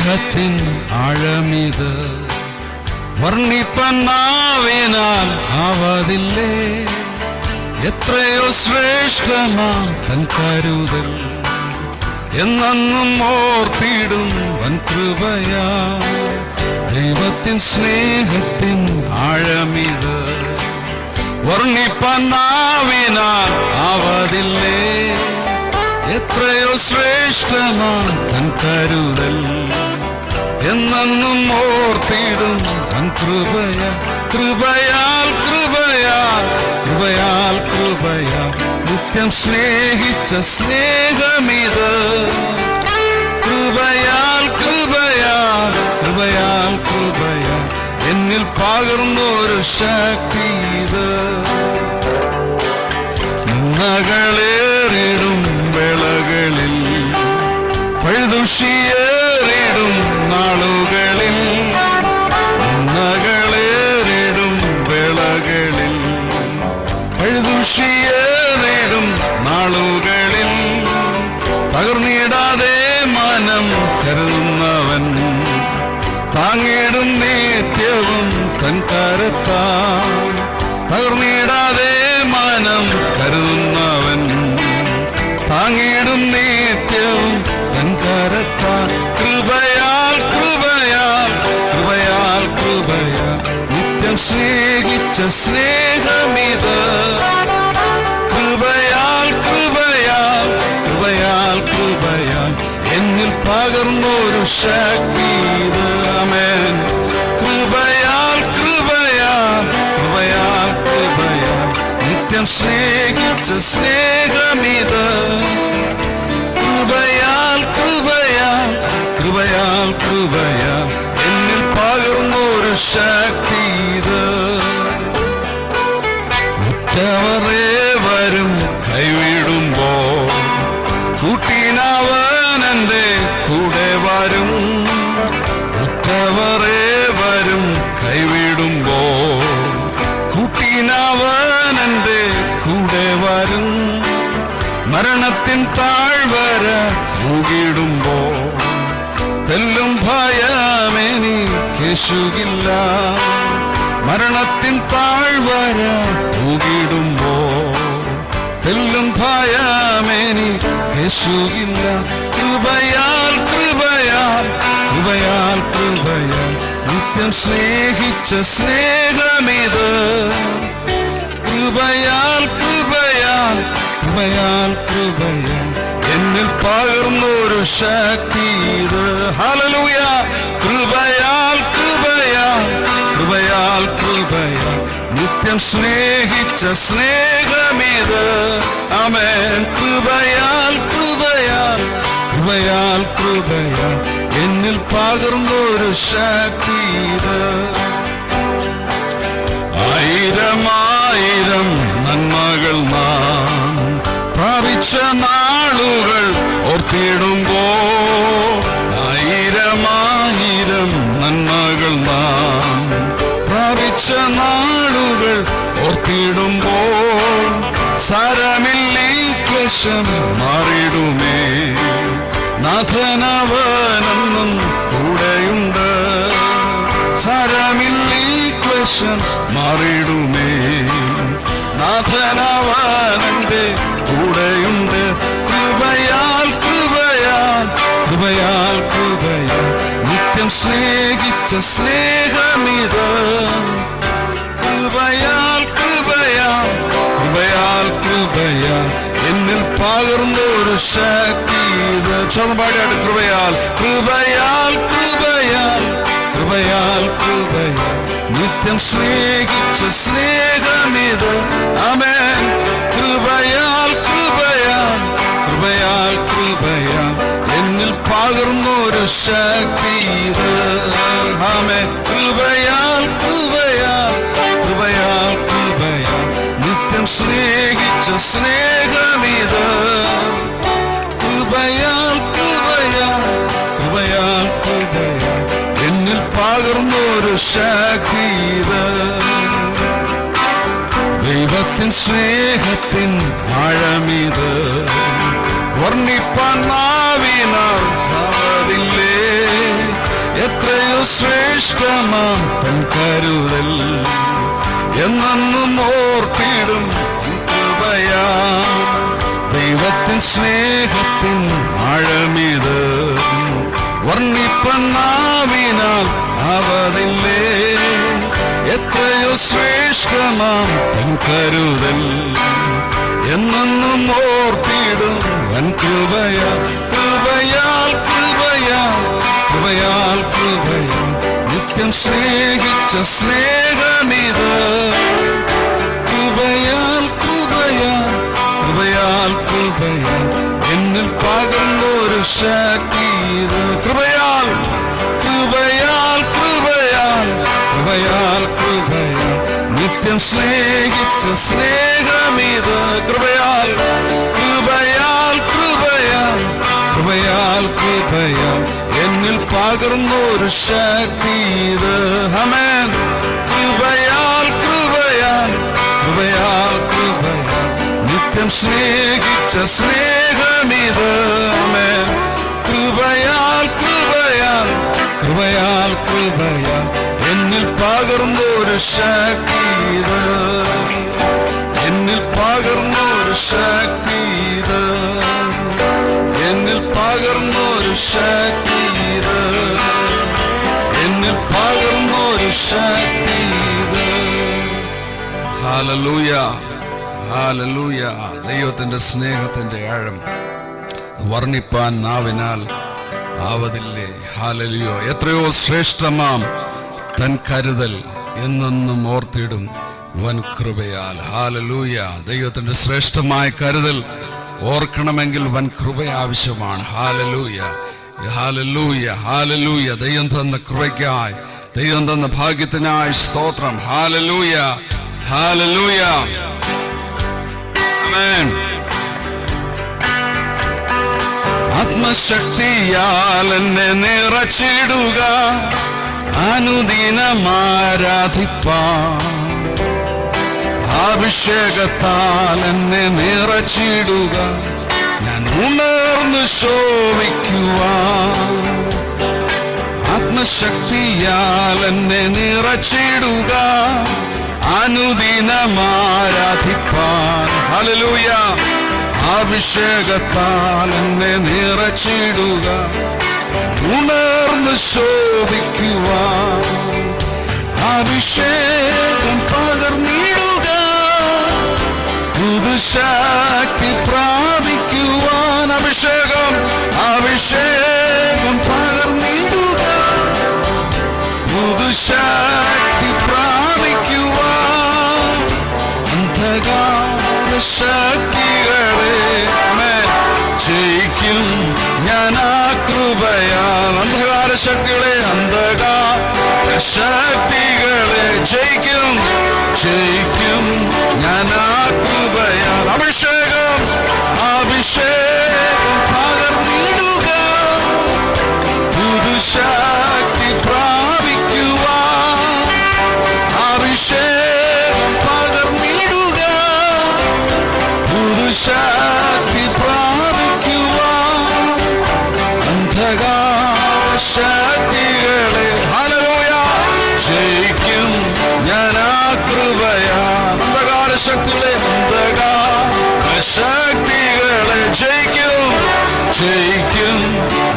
സ്നേഹത്തിൻ ആഴമിത് വർണ്ണിപ്പാൻ നാവിനാൽ ആവതില്ലേ. എത്രയോ ശ്രേഷ്ഠമാം തൻ കരുതൽ എന്നും ഓർത്തിടും വൻ കൃപയാ. ദൈവത്തിൻ സ്നേഹത്തിൻ ആഴമിത് വർണ്ണിപ്പാൻ നാവിനാൽ ആവതില്ലേ. എത്രയോ ശ്രേഷ്ഠമാം തൻ കരുതൽ എന്നും ഓർത്തിടും വൻ കൃപയാ. കൃപയാൽ കൃപയാൽ കൃപയാൽ കൃപയാൽ നിത്യം സ്നേഹിച്ച സ്നേഹമിത്. കൃപയാൽ കൃപയാൽ കൃപയാൽ കൃപയാൽ എന്നിൽ പകർന്നൊരു ശക്തി ഇത്. നിന്ദകളേറിടും വേളകളിൽ പഴുദൂഷിയേറിടും നാളുകളിൽ നിന്ദകളേറിടും വേളകളിൽ പഴുദൂഷിയേറിടും നാളുകളിൽ പകർന്നിടാതെ മനം കരുതുന്നവൻ താങ്ങിടും നിത്യവും തൻ കരത്താൽ. പകർന്നിടാതെ മനം കരുതുന്നവൻ താങ്ങിടും നിത്യവും തൻ കരത്താൽ. കൃപയാൽ കൃപയാൽ കൃപയാൽ കൃപയാൽ നിത്യം സ്നേഹിച്ച സ്നേഹമിത്. കൃപയാൽ കൃപയാൽ കൃപയാൽ കൃപയാൽ എന്നിൽ പകർന്നൊരു ശക്തി ഇത്. ആമേൻ. കൃപയാൽ കൃപയാൽ കൃപയാൽ കൃപയാൽ നിത്യം സ്നേഹിച്ച സ്നേഹമിത്. കൃപയാൽ കൃപയാൽ കൃപയാൽ കൃപയാൽ എന്നിൽ പകർന്നൊരു ശക്തി ഇത്. മറ്റവരേവരും കൈവിടുമ്പോൾ കൂട്ടിനവൻ എൻ്റെ കൂടെ വരും. മറ്റവരേവരും കൈവിടുമ്പോൾ കൂട്ടിനവൻ എൻ്റെ കൂടെ വരും. മരണത്തിൻ താഴ്വര മൂകിടുമ്പോൾ തെല്ലും ഭയമെനിക്കേശുകില്ല. മരണത്തിൻ താഴ്വര മൂകിടുമ്പോൾ തെല്ലും ഭയമെനിക്കേശുകില്ല. കൃപയാൽ കൃപയാൽ കൃപയാൽ കൃപയാൽ നിത്യം സ്നേഹിച്ച സ്നേഹമിത്. കൃപയാൽ കൃപയാൽ കൃപയാൽ കൃപയാൽ എന്നിൽ പകർന്നൊരു ശക്തി ഇത്. ഹല്ലേലൂയ. കൃപയാൽ കൃപയാൽ കൃപയാൽ കൃപയാൽ നിത്യം സ്നേഹിച്ച സ്നേഹമിത്. ആമേൻ. കൃപയാൽ കൃപയാൽ കൃപയാൽ കൃപയാൽ എന്നിൽ പകർന്നൊരു ശക്തി ഇത്. ആയിരം ആയിരം നന്മകൾ നാം പ്രാപിച്ച നാളുകൾ ഓർത്തിടുമ്പോൾ ആയിരം ആയിരം നന്മകൾ നാം പ്രാപിച്ച നാളുകൾ ഓർത്തിടുമ്പോൾ സാരമില്ലീ ക്ലേശം മാറിടുമേ. നാഥനവനെന്നും കൂടെയുണ്ട്. സാരമില്ലീ ക്ലേശം മാറിടുമേ. നാഥനവനെന്റെ കൂടെയുണ്ട്. കൃപയാൽ കൃപയാൽ കൃപയാൽ കൃപയാൽ നിത്യം സ്നേഹിച്ച സ്നേഹമിത്. കൃപയാൽ കൃപയാൽ കൃപയാൽ കൃപയാൽ എന്നിൽ പകർന്നൊരു ശക്തി ഇത്. ചൊവ്വാടിയായിട്ട് കൃപയാൽ കൃപയാൽ കൃപയാൽ കൃപയാൽ കൃപയാൽ നിത്യം സ്നേഹിച്ച സ്നേഹമിത്. ആമേൻ. കൃപയാൽ കൃപയാൽ കൃപയാൽ കൃപയാൽ എന്നിൽ പകർന്നൊരു ശക്തി ഇത്. ആമേൻ. കൃപയാൽ കൃപയാൽ കൃപയാൽ കൃപയാൽ നിത്യം സ്നേഹിച്ച സ്നേഹമിത്. കൃപയാൽ കൃപയാൽ കൃപയാൽ കൃപയാൽ എന്നിൽ പകർന്നൊരു ശക്തി ഇത്. ദൈവത്തിൻ സ്നേഹത്തിൻ ആഴമിത് വർണ്ണിപ്പാൻ നാവിനാൽ സാധില്ലേ. ശ്രേഷ്ഠമാം തൻ കരുതൽ എന്നും ഓർത്തിടും കൃപയാ. ദൈവത്തിൻ സ്നേഹത്തിൻ ആഴമിത് വർണ്ണിപ്പന്നാവിനാൽ അവതില്ലേ. എത്രയോ ശ്രേഷ്ഠമാം തൻ കരുതൽ എന്നും ഓർത്തിടും വൻ കൃപയാ. കൃപയാൽ കൃപയാൽ കൃപയാൽ കൃപയാൽ നിത്യം സ്നേഹിച്ച സ്നേഹമിത്. കൃപയാൽ കൃപയാൽ കൃപയാൽ കൃപയാൽ എന്നിൽ പകർന്നൊരു ശക്തി ഇത്. കൃപയാൽ കൃപയാൽ കൃപയാൽ കൃപയാൽ കൃപയാൽ നിത്യം സ്നേഹിച്ച സ്നേഹമിത്. കൃപയാൽ കൃപയാൽ കൃപയാൽ കൃപയാൽ കൃപയാൽ എന്നിൽ പകർന്നൊരു ശക്തി ഇത്. ആമേൻ. കൃപയാൽ കൃപയാൽ കൃപയാൽ കൃപയാൽ നിത്യം സ്നേഹിച്ച സ്നേഹമിത്. ആമേൻ. കൃപയാൽ കൃപയാൽ കൃപയാൽ കൃപയാൽ എന്നിൽ പകർന്നൊരു ശക്തി ഇത്. എന്നിൽ പകർന്നൊരു ശക്തി ഇത്. എന്നിൽ പകർന്നൊരു ശക്തി ഇത്. എന്നിൽ പകർന്നൊരു ശക്തി ഇത്. Hallelujah, hallelujah. ദൈവത്തിന്റെ സ്നേഹത്തിന്റെ ആഴം വർണ്ണിപ്പാൻ നാവിനാൽ ആവതില്ലേ. ഹല്ലേലൂയ. എത്രയോ ശ്രേഷ്ഠമാം തൻ കരുതൽ എന്നെന്നും ഓർത്തിടും വൻ കൃപയാൽ. ഹല്ലേലൂയ. ദൈവത്തിന്റെ ശ്രേഷ്ഠമായ കരുതൽ ഓർക്കണമെങ്കിൽ വൻ കൃപ ആവശ്യമാണ്. Hallelujah, hallelujah, hallelujah. ദൈവം തന്ന കൃപയ്ക്കായി, ദൈവം തന്ന ഭാഗ്യത്തിനായി സ്തോത്രം. Hallelujah, hallelujah. ആമേൻ. ആത്മശക്തിയാൽ എന്നെ നിറച്ചിടുക, അനുദിനം ആരാധിപ്പാൻ. അഭിഷേകത്താൽ എന്നെ നിറച്ചിടുക, ഞാൻ ഉണർന്നു ശോഭിക്കുവാൻ. ആത്മശക്തിയാൽ എന്നെ നിറച്ചിടുക, അനുദിനം ആരാധിപ്പാൻ. ഹല്ലേലൂയ. അഭിഷേകത്താൽ എന്നെ നിറച്ചിടുക, ഉണർന്നു ശോഭിക്കുവാൻ. അഭിഷേകം പകർന്നിടുക, പുതുശക്തി പ്രാപിക്കുവാൻ. അഭിഷേകം അഭിഷേകം പകർന്നിടുക, പുതുശക്തി പ്രാപിക്കുവാൻ. അന്ധകാര ശക്തികളെ ജയിക്കും ഞാൻ ആ കൃപയാൽ. അന്ധകാര ശക്തികളെ, അന്ധകാര ശക്തികളെ ജയിക്കും, ജയിക്കും ഞാൻ ആ കൃപയാൽ. അഭിഷേകം അഭിഷേകം പകർന്നിടുക, പുതുശക്തി പ്രാപിക്കുവാൻ. അഭിഷേകം പകർന്നിടുക, പുതുശക്തി പ്രാപിക്കുവാൻ. അന്ധകാര ശക്തികളെ ഹല്ലേലൂയ ജയിക്കും ഞാൻ ആ കൃപയാൽ. അന്ധകാര ശക്തികളെ, അന്ധകാര ശക്തികളെ ജയിക്കും, ജയിക്കും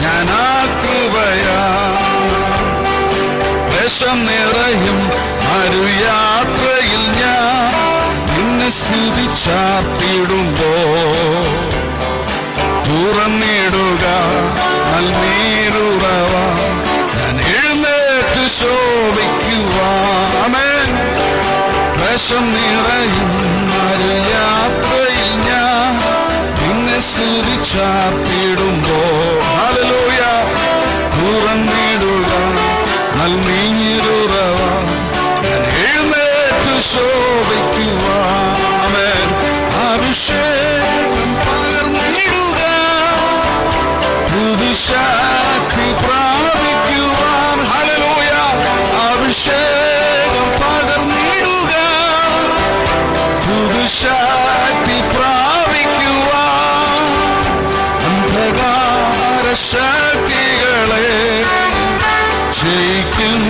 ഞാൻ ആ കൃപയാൽ. ക്ലേശം നിറയും മരുയാത്രയിൽ ഞാൻ നിന്നെ സ്തുതിച്ചാർത്തിടുമ്പോ, തുറന്നിടുക നൽനീരുറവ, ഞാൻ എഴുന്നേറ്റ് ശോഭിക്കുവാൻ. ആമേൻ. ക്ലേശം നിറയും മരുയാത്രയിൽ ഞാൻ നിന്നെ സ്തുതിച്ചാർത്തിടുമ്പോ, ഹല്ലേലൂയ, തുറന്നിടുക നൽനീരുറവ, ഞാൻ എഴുന്നേറ്റ് ശോഭിക്കുവാൻ. ആമേൻ. അഭിഷേകം പകർന്നിടുക, പുതുശക്തി പ്രാപിക്കുവാൻ. ഹല്ലേലൂയ. അഭിഷേകം പകർന്നിടുക, പുതുശക്തി പ്രാപിക്കുവാൻ. അന്ധകാര ശക്തികളെ ജയിക്കും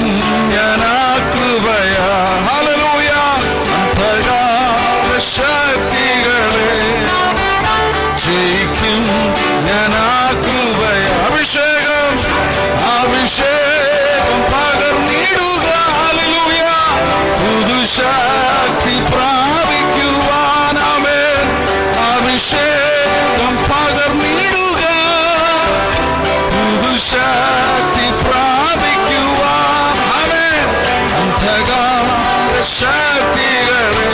ശക്തികളെ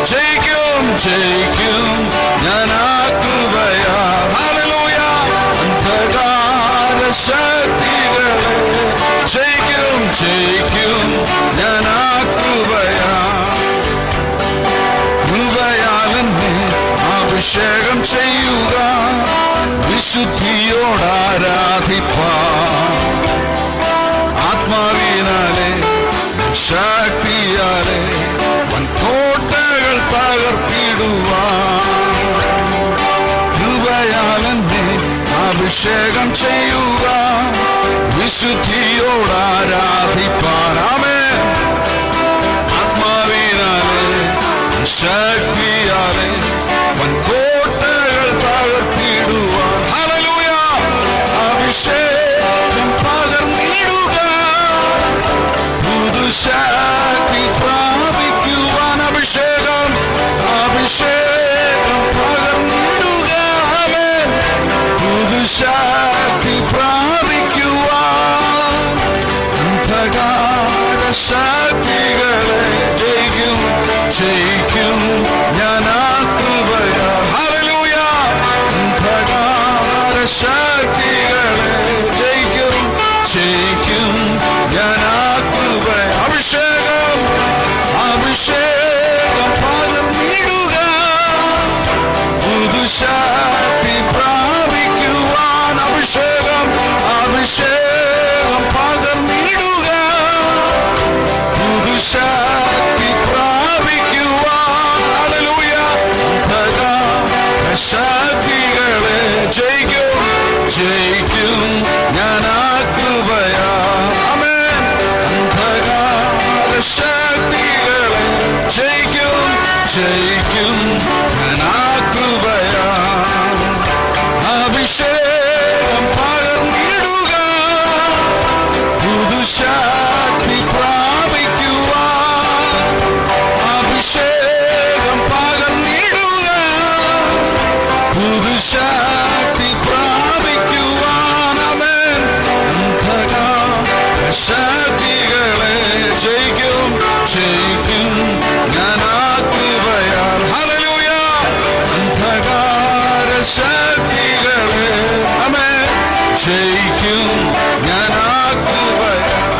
ജയിക്കും ജയിക്കും ഞാൻ ആ കൃപയാ. ഹല്ലേലൂയ. അന്ധകാര ശക്തികളെ ജയിക്കും ജയിക്കും ഞാൻ ആ കൃപയാ. കൃപയാലെന്നെ അഭിഷേകം ചെയ്യുക, വിശുദ്ധിയോടാരാധിപ്പാൻ. ആത്മാവിനാലെ ശക്തിയാലെ വൻകോട്ടകൾ തകർത്തിടുവാൻ. കൃപയാലെന്നെ അഭിഷേകം ചെയ്യുക, വിശുദ്ധിയോടാരാധിപ്പാൻ. ആമേൻ. ആത്മാവിനാലെ ശക്തിയാലെ വൻകോട്ടകൾ തകർത്തിടുവാൻ. ഹല്ലേലൂയ. അഭിഷേകം പകർന്നിടുക, പുതുശക്തി പ്രാപിക്കുവാൻ. അഭിഷേകം അഭിഷേകം പകർന്നിടുക, പുതുശക്തി പ്രാപിക്കുവാൻ. അന്ധകാര ശക്തികളെ ജയിക്കും ജയിക്കും ഞാൻ ആ കൃപയാ. ഹല്ലേലൂയ. അന്ധകാര ശക്തികളെ ജയിക്കും ജയിക്കും ഞാൻ ആ കൃപയാ. അഭിഷേകം അഭിഷേകം പകർന്നിടുക, പുതുശക്തി പ്രാപിക്കുവാൻ. അഭിഷേകം അഭിഷേകം പകർന്നിടുക, പുതുശക്തി പ്രാപിക്കുവാൻ. ഹല്ലേലൂയ. അന്ധകാര ശക്തികളെ ജയിക്കും ജയിക്കും ഞാൻ ആ കൃപയാ. ആമേൻ. അന്ധകാര ശക്തികളെ ജയിക്കും ജയിക്കും ഞാൻ ആ കൃപയാ. അഭിഷേകം പകർന്നിടുക, പുതുശക്തി പ്രാപിക്കുവാൻ. അഭിഷേകം പകർന്നിടുക, പുതുശക്തി പ്രാപിക്കുവാൻ. ആമേൻ. അന്ധകാര ശക്തികളെ ജയിക്കും ജയിക്കും ഞാൻ ആ കൃപയാൽ. ഹല്ലേലൂയ. അന്ധകാര ശക്തികളെ ആമേൻ ജയിക്കും ഞാൻ ആ കൃപയാൽ.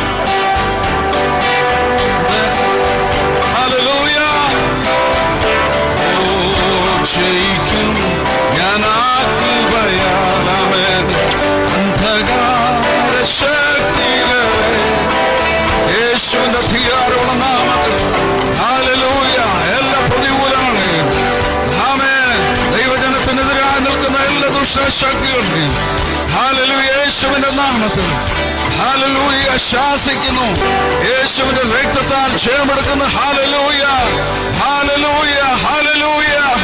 ഹല്ലേലൂയ. ഓ ജയിക്കും ഞാൻ ആ കൃപയാൽ. ആമേൻ. അന്ധകാര ശക്തികളെ യേശുവിന്റെ അധികാരമുള്ള നാമത്തിൽ. ഹല്ലേലൂയ. എല്ലാ പ്രതികൂലങ്ങളെയും ആമേൻ ദൈവജനത്തിനെതിരായി നിൽക്കുന്ന എല്ലാ ദുഷ്ടശക്തികളെയും ഹല്ലേലൂയ യേശുവിന്റെ നാമത്തിൽ ഹല്ലേലൂയ ശാസിക്കുന്നു. യേശുവിന്റെ രക്തത്താൽ ജയമെടുക്കുന്ന. Hallelujah hallelujah hallelujah.